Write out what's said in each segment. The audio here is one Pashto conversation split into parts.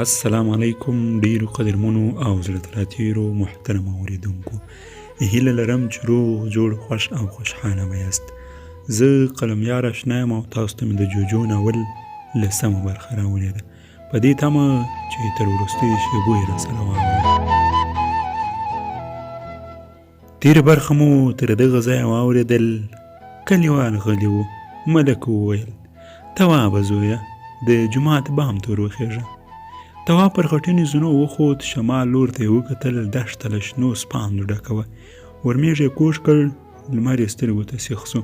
السلام علیکم ډیرو قدرمنو او زړه تراتیرو محترم اوریدونکو، هیله لرم چې روغ جوړ خوش او خوشحاله به یاست. زه قلميار اشنا یم او تاسو ته مې د جوجو ناول لسمه برخه راوړې ده، په دې تمه چې تر وروستیو شېبو یې راسره واورئ. تېره برخه مو تر دغه ځایه واورېدل. کلیوال غلي وو. ملک وویل: توابه زویه، د جومات بام ته ور وخېږه. تواب پر خټینې زینو وخوت، شمال لور ته یې وکتل. دښته له شنو سپاندو ډکه وه. ورمېږ یې کوږ کړ، لمر یې سترګو ته سیخ سو.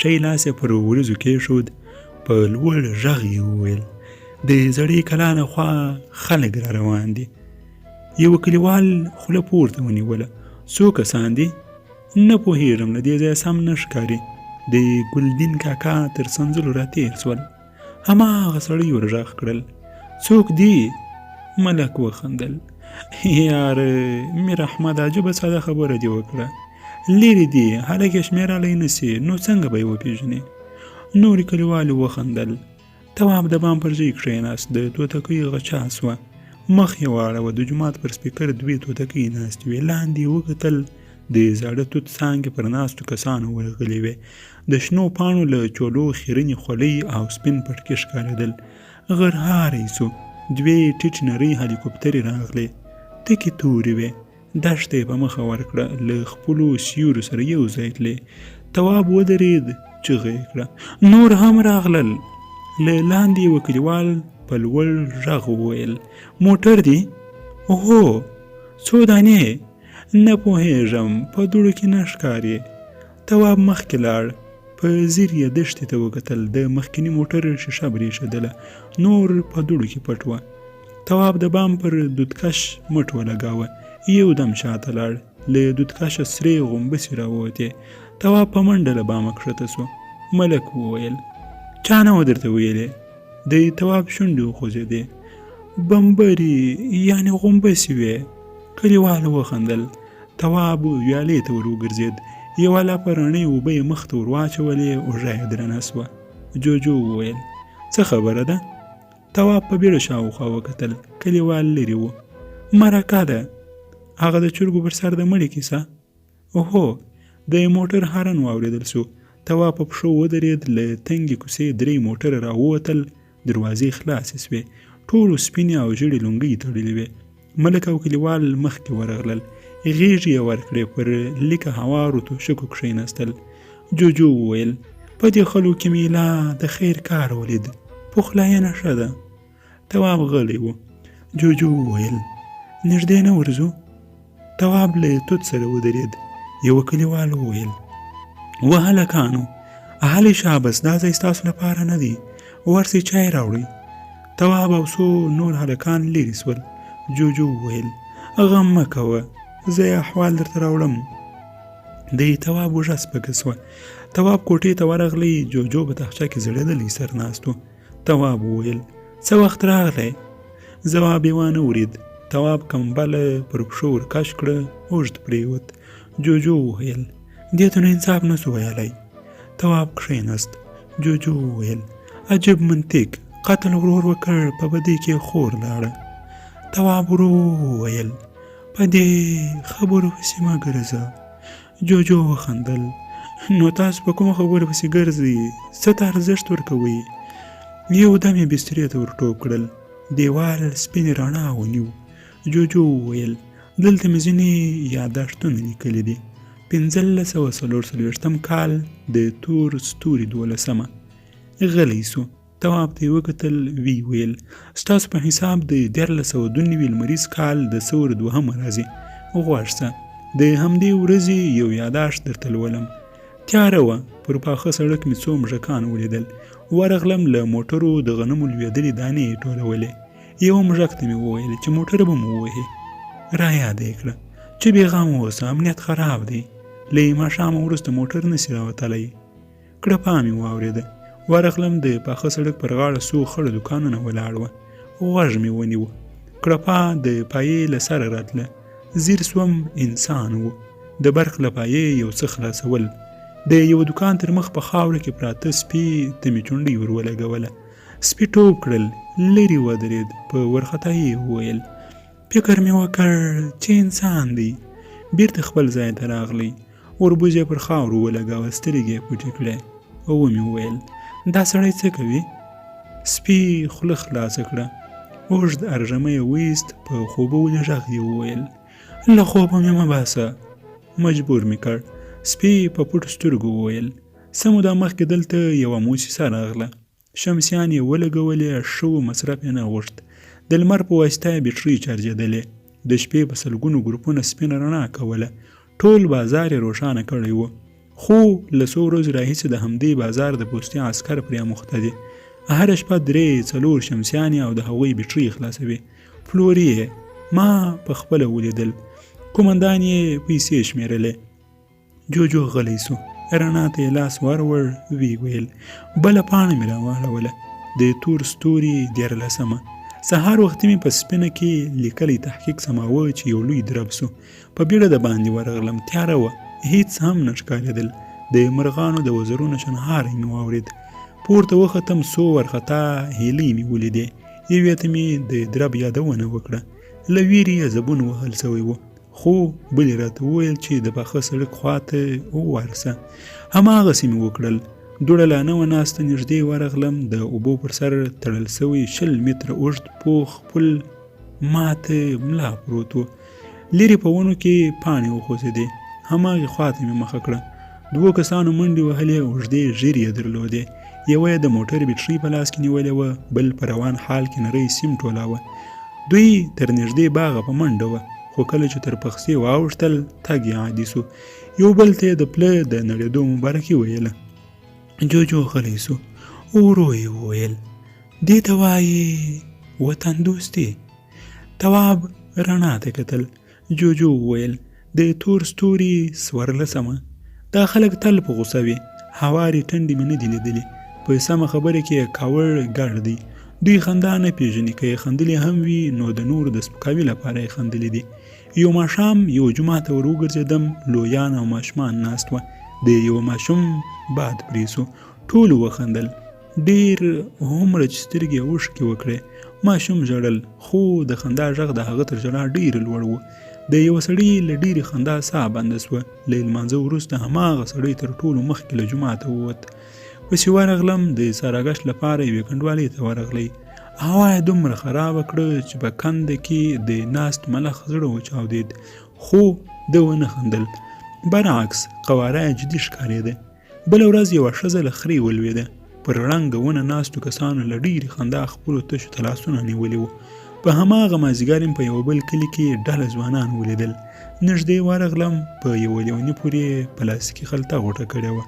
ښی لاس یې پر وریځو کېښود، په لوړ غږ یې وویل: د زړې کلا له خوا خلک را روان دي. یوه کلیوال خوله پورته ونیوله: څو کسان دي؟ نه پوهېږم، له دې ځایه سم نه ښکاري. د ګلدین کاکا تر سنځلو راتېر سول. هماغه سړي ور غږ کړل: څوک دی؟ ملک وخندل: یاره میر احمد، عجبه ساده خبره دې وکړه. لرې دي، هلک یې شمېرلی نه سي، نو څنګه به یې وپېژنې؟ نورې کلیوالو وخندل. تواب د بام پر ځای کښېناست. د توتکۍ غچا سوه. مخ یې واړوه. د جومات پر سپیکر دوې توتکۍ ناستې وې. لاندې یې وکتل. د زاړه توت څانګې پر ناستو کسانو ورغلې وې. د شنو پاڼو له چولو خیرنې خولۍ او سپین پټکي ښکارېدل. غرهاری سو. دوې ټیټ نرۍ هلیکوپترې راغلې. تکې تورې وې. دښته یې په مخه ورکړه. له خپلو سیورو سره یو ځای تلې. تواب ودرېد. چغه یې کړه: نور هم راغلل. له لاندې یوه کلیوال په لوړ غږ وویل: موټر دی؟ هو. څو دانې؟ نه پوهېږم، په دوړو کې نه ښکاري. تواب مخکې لاړ. په ځیر یې دښتې ته وکتل. د مخکیني موټر ښیښه برېښېدله، نور په دوړو کې پټ وه. تواب د بام پر دودکش مټ ولګاوه. یو دم شاته لاړ. له دودکشه سرې غومبسې راووتې. تواب په منډه له بامه کښته سو. ملک وویل: چا نه و درته ویلې؟ د تواب شونډې وخوځېدې. بمبري یعنې غومبسې وې. کلیوالو وخندل. تواب ویالې ته ور وګرځېد. یوه لاپه رڼې اوبه یې مخ ته ور واچولې. اوږه یې درنه سوه. جوجو وویل: څه خبره ده؟ تواب په بیړه شاوخوا وکتل. کلیوال لرې و. مرکه ده. هغه د چرګو پر سر د مړي کیسه؟ هو. د موټر هارن واورېدل سو. تواب په پښو ودرېد. له تنګې کوڅې 3 موټره راووتل. دروازې خلاصې سوې. ټولو سپینې او ژېړې لونګۍ تړلې وې. ملک او کلیوال مخکې ورغلل. غېږې یې ورکړې. پر لیکه هوارو توشکو کښېنستل. جوجو وویل: په دې خلکو کې مې لا د خیر کار ولید. پخلاینه ښه ده. تواب غلی و. جوجو وویل: نږدې نه ورځو؟ تواب له توت سره ودرېد. یوه کلیوال وویل: وهلکانو، اهل شابس، دا ځای ستاسو لپاره نه دی. ورسئ چای راوړئ. تواب او څو نور هلکان لرې سول. جوجو وویل: غم مه کوه، زه یې احوال درته راوړم. د تواب اوږه سپکه سوه. تواب کوټې ته ورغلی. جوجو په تاخچه کې زړېدلی سر ناست و. تواب وویل: څه وخت راغلی؟ ځواب یې وانه ورېد. تواب کمبله پر پښو ورکش کړه. اوږد پرېوت. جوجو وویل: دې ته نو انصاف نه سو ویلی. تواب کښېنست. جوجو وویل: عجب منطق. قتل ورور وکړ، په بدۍ کې خور لاړه. تواب ورو وویل: په دې خبرو پسې مه ګرځه. جوجو وخندل: نو تاسو په کومه خبره پسې ګرځئ؟ څه ته ارزښت ورکوئ؟ یو دم یې بسترې ته ور ټوپ کړل. دیوال سپینې رڼا ونیو. جوجو وویل: دلته مې ځینې یاداښتونه لیکلي دي. 1544 کال د تور ستوري 12مه. غلی سو. تواب ته یې وکتل. وی ویل: ستاسو په حساب د 1492 لمریز کال د ثور 2مه راځي. غوږ شه، د همدې ورځې یو یاداښت درته لولم. تیاره وه. پر پاخه سړک مې څو مږکان ولیدل. ورغلم. له موټرو د غنمو لوېدلې دانې یې ټولولې. یوه مږک ته مې وویل چې موټر به مو ووهي. را یاده یې کړه چې بېغمه اوسه، امنیت خراب دی. له ماښامه وروسته موټر نسي راوتلی. کړپا مې واورېده. ورغلم. د پاخه سړک پر غاړه څو خړ دوکانونه ولاړ وه. غوږ مې ونیو. کړپا د پایې له سره راتله. ځیر سوم. انسان و. د برق له پایې یو څه خلاصول. د یو دوکان تر مخ په خاوره کې پراته سپي ته مې چونډۍ ور ولګوله. سپي ټوپ کړل. لرې ودرېد. په وارخطایي یې وویل فکر مې وکړ چې انسان دی. بیرته خپل ځای ته راغلی. اوربوز یې پر خاورو ولګاوه، سترګې یې پټې کړې او ومې وویل دا سړی څه کوي؟ سپي خوله خلاصه کړه. اوږد ارژمه یې ویست. په خوبولي غږ یې وویل له خوبه مې مه باسه. مجبور مې کړ. سپي په پټو سترګو وویل څه موده مخکې دلته یوه موسسه راغله. شمسیان یې ولګولې، ښه و مصرف یې نه غوښت. د لمر په واسطه یې بیټرۍ چارجېدلې. د شپې په سلګونو ګروپونه سپینه رڼا کوله. ټول بازار یې روښانه کړی و. خو له څو ورځو راهیسې د همدې بازار د پوستي عسکر پرې اموخته دي. هره شپه 3-4 شمسیانې او د هغوی بیټرۍ خلاصوي. پلوري یې ما په خپله ولیدل. قومندان یې پیسې شمېرلې. جوجو غلی سو. رڼا ته یې لاس وروړ. ویې ویل بله پاڼه مې راواړوله. د تور ستوري 14مه. سهار وختي مې په سپینه کې لیکلی تحقیق سماوه چې یو لوی درب سو. په بیړه د باندې ورغلم. تیاره وه، هیڅ هم نه ښکارېدل. د مرغانو د وزرونو شڼهاری مې واورېد. پورته وختم، څو وارخطا هیلۍ مې ولیدې. یوې ته مې د درب یادونه وکړه. له ویرې یې زبون وهل سوی و. خو بلې راته وویل چې د پاخه سړک خواته ووارسه. هماغسې مې وکړل. دوړه لا نه وه ناسته. نږدې ورغلم. د اوبو پر سر تړل سوی 20 متره اوږد پوخ پل ماته ملا پروت و. لرې په ونو کې پاڼې وخوځېدې. هماغې خواته مې مخه کړه. 2 کسانو منډې وهلې. اوږدې ږیرې یې درلودې. یوه یې د موټر بیټرۍ په لاس کې نیولې وه، بل په روان حال کې نری سیم ټولاوه. دوی تر نږدې باغه په منډه وه. خو کله چې تر پخڅې واوښتل تګ یې عادي سو. یو بل ته یې د پله د نړېدو مبارکي ویله. جوجو غلی سو. ورو یې وویل دې ته وایي وطن دوستي. تواب رڼا ته کتل. جوجو وویل د تور ستوري 14مه. دا خلک تل په غوسه وي. هوارې ټنډې مې نه دي لیدلې. په سمه خبره کې کاوړ ګډ دی. دوی خندا نه پیژني. که یې خندلې هم وي نو د نورو د سپکاوي لپاره یې خندلې دي. یو ماښام یو جومات ته ور وګرځېدم. لویان او ماشومان ناست وه. د یو ماشوم باد پرې سو. ټولو وخندل. ډېر هومره چې سترګې یې اوښکې وکړې. ماشوم ژړل، خو د خندا غږ د هغه تر ژړا ډېر لوړ و. د یو سړي له ډېرې خندا ساه بنده سوه. له لمانځه وروسته هماغه سړی تر ټولو مخکې له جوماته ووت. پسې ورغلم. د ساراګشت لپاره یوې کنډوالۍ ته ورغلی. هوا یې دومره خرابه کړه چې په کنده کې د ناست ملخ زړه وچاودېد. خو ده ونه خندل. برعکس قواره یې جدي ښکارېده. بله ورځ یوه ښځه له خرې ولوېده. پر ړنګه ونه ناستو کسانو له ډېرې خندا خپلو تشو ته لاسونه نیولي وو. په هماغه مازدیګر مې په یو بل کلي کې ډله ځوانان ولیدل. نږدې ورغلم. په یوه لیوني پورې پلاستیکي خلطه غوټه کړې وه.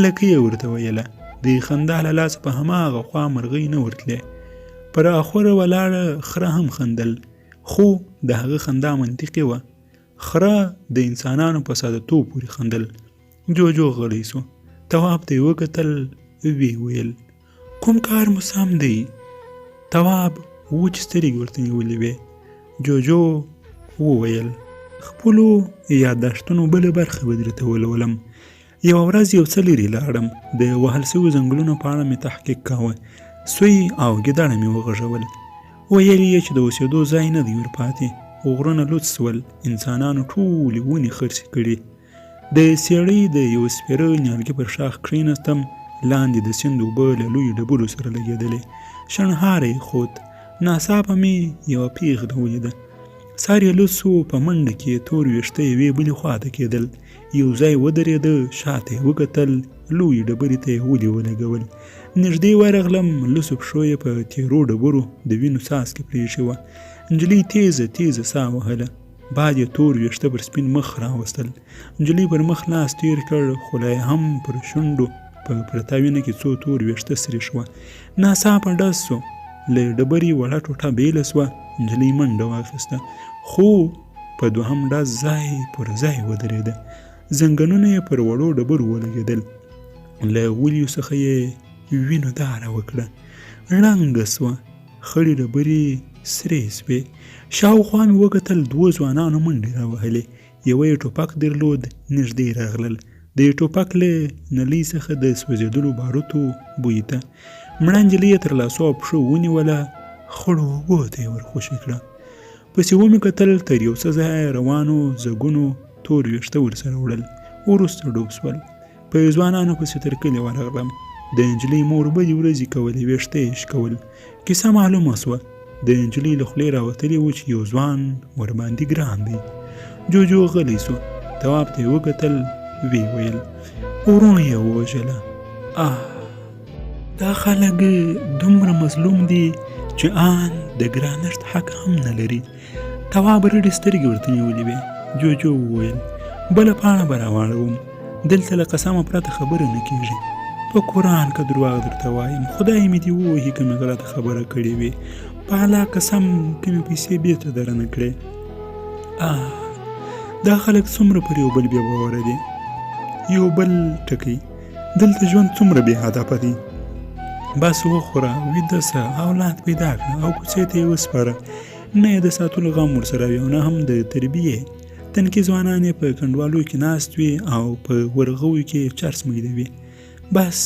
لکۍ یې ورته ویله. د خندا له لاسه په هماغه خوا مرغۍ نه ورتلې. پر اخوره ولاړه خره هم خندل. خو د هغه خندا منطقي وه. خره د انسانانو په سادهتوب پورې خندل. جوجو غلی سو. تواب ته یې وکتل. ویې ویل کوم کار مو سم دی؟ تواب وچې سترګې ورته نیولې وې. جوجو وویل خپلو یادداشتونو بله برخه به درته ولولم. یوه ورځ یو څه لرې لاړم. د وهل سویو ځنګلونو په اړه مې تحقیق کاوه. سوی او ګیدړه مې وغږول. ویل یې چې د اوسېدو ځای نه دی ورپاتې. غرونه لوڅ سول. انسانانو ټولې ونې خرڅې کړې. د سیړۍ د یو سپېره نیالګي پر شاخ کښېناستم. لاندې د سیند اوبه له لویو ډبرو سره لګېدلې. شڼهاری یې خوت. ناڅاپه مې یوه پېغله ولیده. سر یې لوڅ و. په منډه کې تور ویښته یوې بلې خواته کېدل. یو ځای ودرېده. شاته یې وکتل. لویې ډبرې ته یې ولې ولګول. نږدې ورغلم. لوڅو پښو یې په تېرو ډبرو د وینو څاڅکې پرېښې وه. نجلۍ تېزه تېزه ساه وهله. باد یې تور ویښته پر سپین مخ راوستل. نجلۍ پر مخ لاس تېر کړ. خوله یې هم پر شونډو په پرته وینه کې څو تور ویښته سرې شوه. ناڅاپه ډز سو. له ډبرې وړه ټوټه بېله سوه. نجلۍ منډه واخیسته. خو په دوهم ډز ځای پر ځای ودرېده. زنګنونه یې پر وړو ډبرو ولګېدل. له ولیو څخه یې وینو داره وکړه. ړنګه سوه. خړې ډبرې سرې سوې. شاوخوا مې وکتل. 2 ځوانانو منډې راوهلې. یوه یې ټوپک درلود. نږدې راغلل. د ټوپک له نلۍ څخه د سوځېدلو باروتو بوی ته. مړه نجلۍ یې تر لاسو او پښو ونیوله خړو اوبو ته یې ورخوشي کړه. پسې ومې کتل تر یو څه ځایه روانو زګونو تور ویښته ورسره وړل، وروسته ډوب سول. په ځوانانو پسې تر کلي ورغلم. د نجلۍ مور بدې ورځې کولې، ویښته یې شکول. کیسه معلومه سوه. د نجلۍ له خولې راوتلي و چې یو ځوان ورباندې ګران دی. جوجو غلی سو. تواب ته یې وکتل، ویې ویل ورونه یې ووژله. دا خلک دومره مظلوم دي چې آن د ګرانښت حق هم نه لري. تواب رډې سترګې ورته نیولې وې. جوجو وویل بله پاڼه به راواړوم، دلته له قسمه پرته خبره نه کېږي. په قرآن که دروغ درته وایم خدای مې دې ووهي که مې غلطه خبره کړې وي. په الله قسم که مې پیسې بېرته درنه کړې. دا خلک څومره پر یو بل بې باوره دي. یو بل ټکی، دلته ژوند څومره بې هدفه دی. بس وخوره، ویده سه، اولاد پیدا کړه او کوڅې ته یې وسپاره. نه یې د ساتلو غم ورسره وي او نه هم د تربیې. تنکي ځوانان یې په کنډوالو کې ناست وي او په ورغوي کې چرس میدوي. بس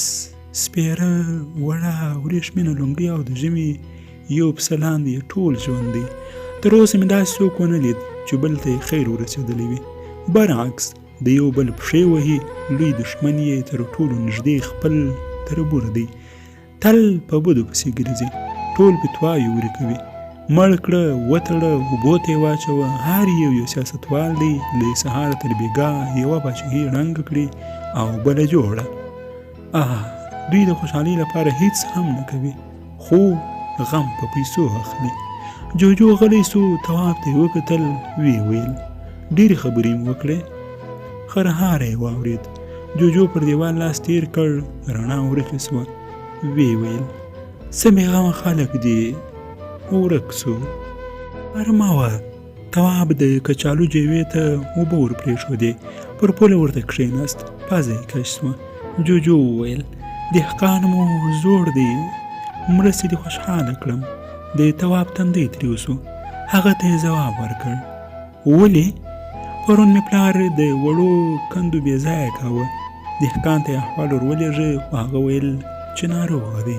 سپېره وړه وریښمینه لونګۍ او د ژمي یو پسه لاندې ټول ژوند دی. تر اوسه مې داسې څوک ونه لید چې بل ته یې خیر ورسېدلی وي. برعکس د یو بل پښې وهي، لوی دښمن یې تر ټولو نږدې خپل تربور دی. تل په بدو پسې ګرځي، ټول فتواوې ورکوي. مړ کړه، وتړه، اوبو ته یې واچوه. هر یو سیاستوال دی له سهاره تر بېګاه یوه پاچاهي ړنګه کړي او بله جوړه. دوی د خوشحالۍ لپاره هیڅ هم نه کوي، خو غم په پیسو اخلي. جوجو غلی سو. تواب ته یې وکتل، ویې ویل ډېرې خبرې مې وکړې. خرهاری یې واورېد. جوجو پر دیوال لاس تېر کړ، رڼا ورکه سوه. ویې ویل څه بې غمه خلک دي. ورک سو. ارمه تواب د کچالو جیوې ته اوبه ور پرېښودې. پر پوله ورته کښېناست. پزه یې کش سوه. جوجو وویل دهقان مو زوړ دی، مرستې دې خوشحاله کړم. د تواب تندی تریو سو. هغه ته یې ځواب ورکړ ولې؟ پرون مې پلار د وړو کندو بې ځایه کاوه. دهقان ته یې احوال ور ولېږه خو هغه ویل چې ناروغه دی.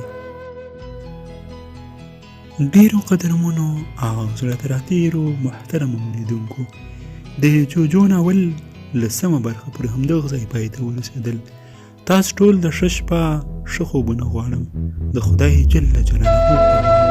ډېرو قدرمنو او زړه ته راتېرو محترمو لیدونکو، د جوجو ناول لسمه برخه پر همدغه ځای پای ته ورسېدل. تاسو ټول د ښه شپه ښه خوبونه غواړم. د خدای جل جلاله په